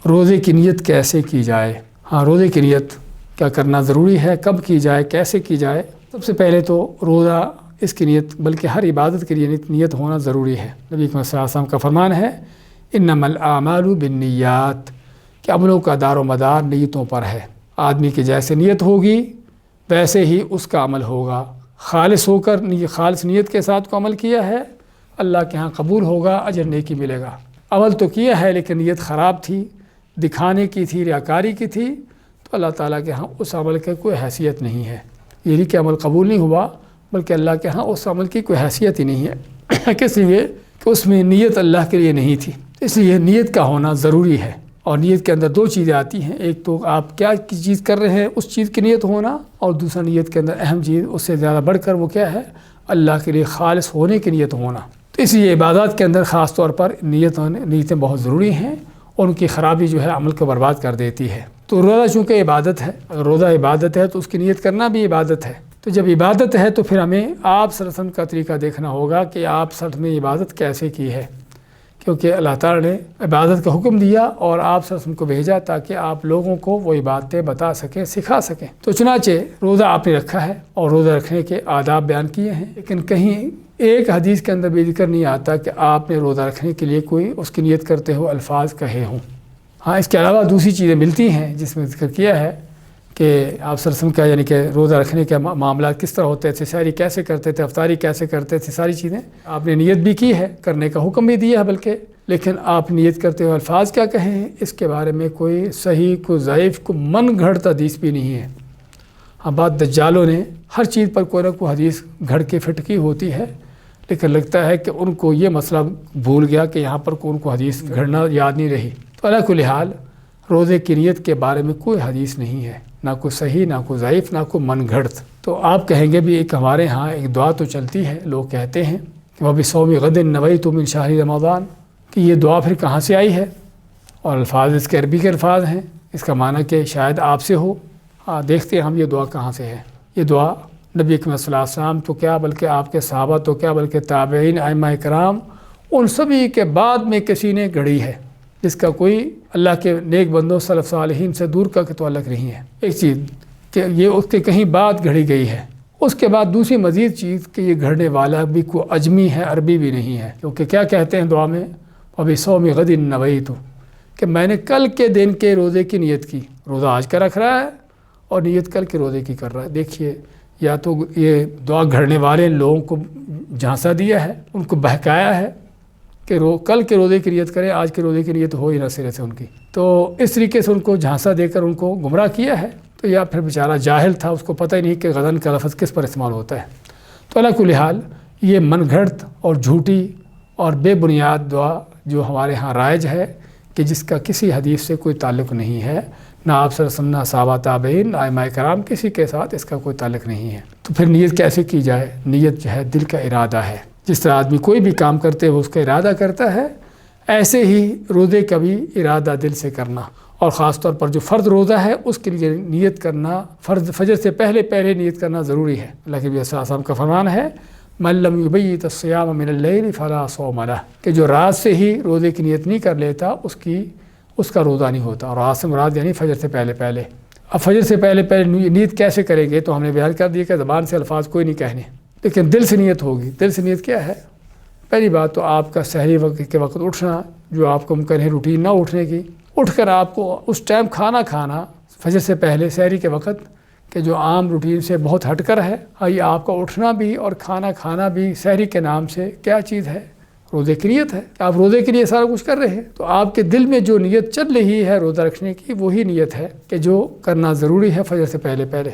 روزے کی نیت کیسے کی جائے؟ روزے کی نیت کیا کرنا ضروری ہے، کب کی جائے، کیسے کی جائے؟ سب سے پہلے تو روزہ اس کی نیت بلکہ ہر عبادت کے لیے نیت ہونا ضروری ہے۔ نبی صلی اللہ علیہ وسلم کا فرمان ہے انما الاعمال بالنیات، کہ عملوں کا دار و مدار نیتوں پر ہے۔ آدمی کی جیسے نیت ہوگی ویسے ہی اس کا عمل ہوگا۔ خالص ہو کر خالص نیت کے ساتھ کو عمل کیا ہے، اللہ کے ہاں قبول ہوگا، اجر نیکی ملے گا۔ عمل تو کیا ہے لیکن نیت خراب تھی، دکھانے کی تھی، ریاکاری کی تھی، تو اللہ تعالیٰ کے ہاں اس عمل کی کوئی حیثیت نہیں ہے۔ یہ نہیں کہ عمل قبول نہیں ہوا، بلکہ اللہ کے ہاں اس عمل کی کوئی حیثیت ہی نہیں ہے۔ کس لیے کہ اس میں نیت اللہ کے لیے نہیں تھی، اس لیے نیت کا ہونا ضروری ہے۔ اور نیت کے اندر دو چیزیں آتی ہیں، ایک تو آپ کیا چیز کر رہے ہیں اس چیز کی نیت ہونا، اور دوسرا نیت کے اندر اہم چیز اس سے زیادہ بڑھ کر وہ کیا ہے، اللہ کے لیے خالص ہونے کی نیت ہونا۔ تو اس لیے عبادات کے اندر خاص طور پر نیتیں بہت ضروری ہیں، اور ان کی خرابی جو ہے عمل کو برباد کر دیتی ہے۔ تو روزہ چونکہ عبادت ہے، اگر روزہ عبادت ہے تو اس کی نیت کرنا بھی عبادت ہے۔ تو جب عبادت ہے تو پھر ہمیں آپ صلی اللہ علیہ وسلم کا طریقہ دیکھنا ہوگا کہ آپ صلی اللہ علیہ وسلم نے عبادت کیسے کی ہے، کیونکہ اللہ تعالیٰ نے عبادت کا حکم دیا اور آپ صلی اللہ علیہ وسلم کو بھیجا تاکہ آپ لوگوں کو وہ عبادتیں بتا سکیں، سکھا سکیں۔ تو چنانچہ روزہ آپ نے رکھا ہے اور روزہ رکھنے کے آداب بیان کیے ہیں، لیکن کہیں ایک حدیث کے اندر بھی ذکر نہیں آتا کہ آپ نے روزہ رکھنے کے لیے کوئی اس کی نیت کرتے ہو الفاظ کہے ہوں۔ اس کے علاوہ دوسری چیزیں ملتی ہیں جس میں ذکر کیا ہے کہ آپ صلی اللہ علیہ وسلم کا یعنی کہ روزہ رکھنے کے معاملات کس طرح ہوتے تھے، سحری کیسے کرتے تھے، افطاری کیسے کرتے تھے، ساری چیزیں آپ نے نیت بھی کی ہے، کرنے کا حکم بھی دیا ہے بلکہ، لیکن آپ نیت کرتے ہوئے الفاظ کیا کہیں ہیں اس کے بارے میں کوئی صحیح، کوئی ضعیف، کوئی من گھڑت حدیث بھی نہیں ہے۔ بعض دجالوں نے ہر چیز پر کوئی نہ کوئی حدیث گھڑ کے فٹ کی ہوتی ہے، لیکن لگتا ہے کہ ان کو یہ مسئلہ بھول گیا کہ یہاں پر ان کو حدیث گھڑنا یاد نہیں رہی۔ تو علی کل حال روزے کی نیت کے بارے میں کوئی حدیث نہیں ہے، نہ کوئی صحیح، نہ کوئی ضعیف، نہ کوئی من گھڑت۔ تو آپ کہیں گے بھی ایک ہمارے ہاں ایک دعا تو چلتی ہے، لوگ کہتے ہیں کہ وَبِصَوْمِ غَدٍ نَوَيْتُ مِنْ شَهْرِ رمضان، کہ یہ دعا پھر کہاں سے آئی ہے، اور الفاظ اس کے عربی کے الفاظ ہیں، اس کا معنی کہ شاید آپ سے ہو۔ دیکھتے ہیں ہم یہ دعا کہاں سے ہے۔ یہ دعا نبی اکرم صلی اللہ علیہ وسلم تو کیا بلکہ آپ کے صحابہ تو کیا بلکہ تابعین، ائمہ کرام، ان سبھی کے بعد میں کسی نے گھڑی ہے، جس کا کوئی اللہ کے نیک بندوں سلف صالحین سے دور کا تعلق نہیں ہے۔ ایک چیز کہ یہ اس کے کہیں بعد گھڑی گئی ہے، اس کے بعد دوسری مزید چیز کہ یہ گھڑنے والا بھی کوئی اجمی ہے، عربی بھی نہیں ہے، کیونکہ کیا کہتے ہیں دعا میں وَبِصَوْمِ غَدٍ نَوَيْتُ، کہ میں نے کل کے دن کے روزے کی نیت کی۔ روزہ آج کا رکھ رہا ہے اور نیت کل کے روزے کی کر رہا ہے۔ دیکھیے، یا تو یہ دعا گھڑنے والے لوگوں کو جھانسا دیا ہے، ان کو بہکایا ہے کہ کل کے روزے کی نیت کرے، آج کے روزے کی نیت ہو ہی نہ سرے سے ان کی، تو اس طریقے سے ان کو جھانسا دے کر ان کو گمراہ کیا ہے۔ تو یا پھر بیچارہ جاہل تھا، اس کو پتہ ہی نہیں کہ غدن کا لفظ کس پر استعمال ہوتا ہے۔ تو علی کل حال یہ من گھڑت اور جھوٹی اور بے بنیاد دعا جو ہمارے ہاں رائج ہے کہ جس کا کسی حدیث سے کوئی تعلق نہیں ہے، نہ آپ صلی اللہ علیہ وسلم، نہ صحابہ تابعین، نہ ائمہ کرام، کسی کے ساتھ اس کا کوئی تعلق نہیں ہے۔ تو پھر نیت کیسے کی جائے؟ نیت جو ہے دل کا ارادہ ہے۔ جس طرح آدمی کوئی بھی کام کرتے ہوئے اس کا ارادہ کرتا ہے، ایسے ہی روزے کا بھی ارادہ دل سے کرنا، اور خاص طور پر جو فرض روزہ ہے اس کے لیے نیت کرنا، فرض فجر سے پہلے نیت کرنا ضروری ہے۔ اللہ کے نبی صلی اللہ علیہ وسلم کا فرمان ہے مَن لَمْ يُبَيِّتِ الصِّيَامَ مِنَ اللَّيْلِ فَلَا صَوْمَ لَهُ، کہ جو رات سے ہی روزے کی نیت نہیں کر لیتا اس کا روزہ نہیں ہوتا۔ اور رات سے مراد یعنی فجر سے پہلے۔ اب فجر سے پہلے نیت کیسے کریں گے؟ تو ہم نے بیان کر دیا کہ زبان سے الفاظ کوئی نہیں کہنے، لیکن دل سے نیت ہوگی۔ دل سے نیت کیا ہے؟ پہلی بات تو آپ کا سحری کے وقت اٹھنا، جو آپ کو ممکن ہے روٹین نہ اٹھنے کی، اٹھ کر آپ کو اس ٹائم کھانا فجر سے پہلے سحری کے وقت، کہ جو عام روٹین سے بہت ہٹ کر ہے۔ یہ آپ کا اٹھنا بھی اور کھانا بھی سحری کے نام سے کیا چیز ہے؟ روزے کی نیت ہے۔ آپ روزے کے لیے سارا کچھ کر رہے ہیں، تو آپ کے دل میں جو نیت چل رہی ہے روزہ رکھنے کی، وہی نیت ہے کہ جو کرنا ضروری ہے فجر سے پہلے۔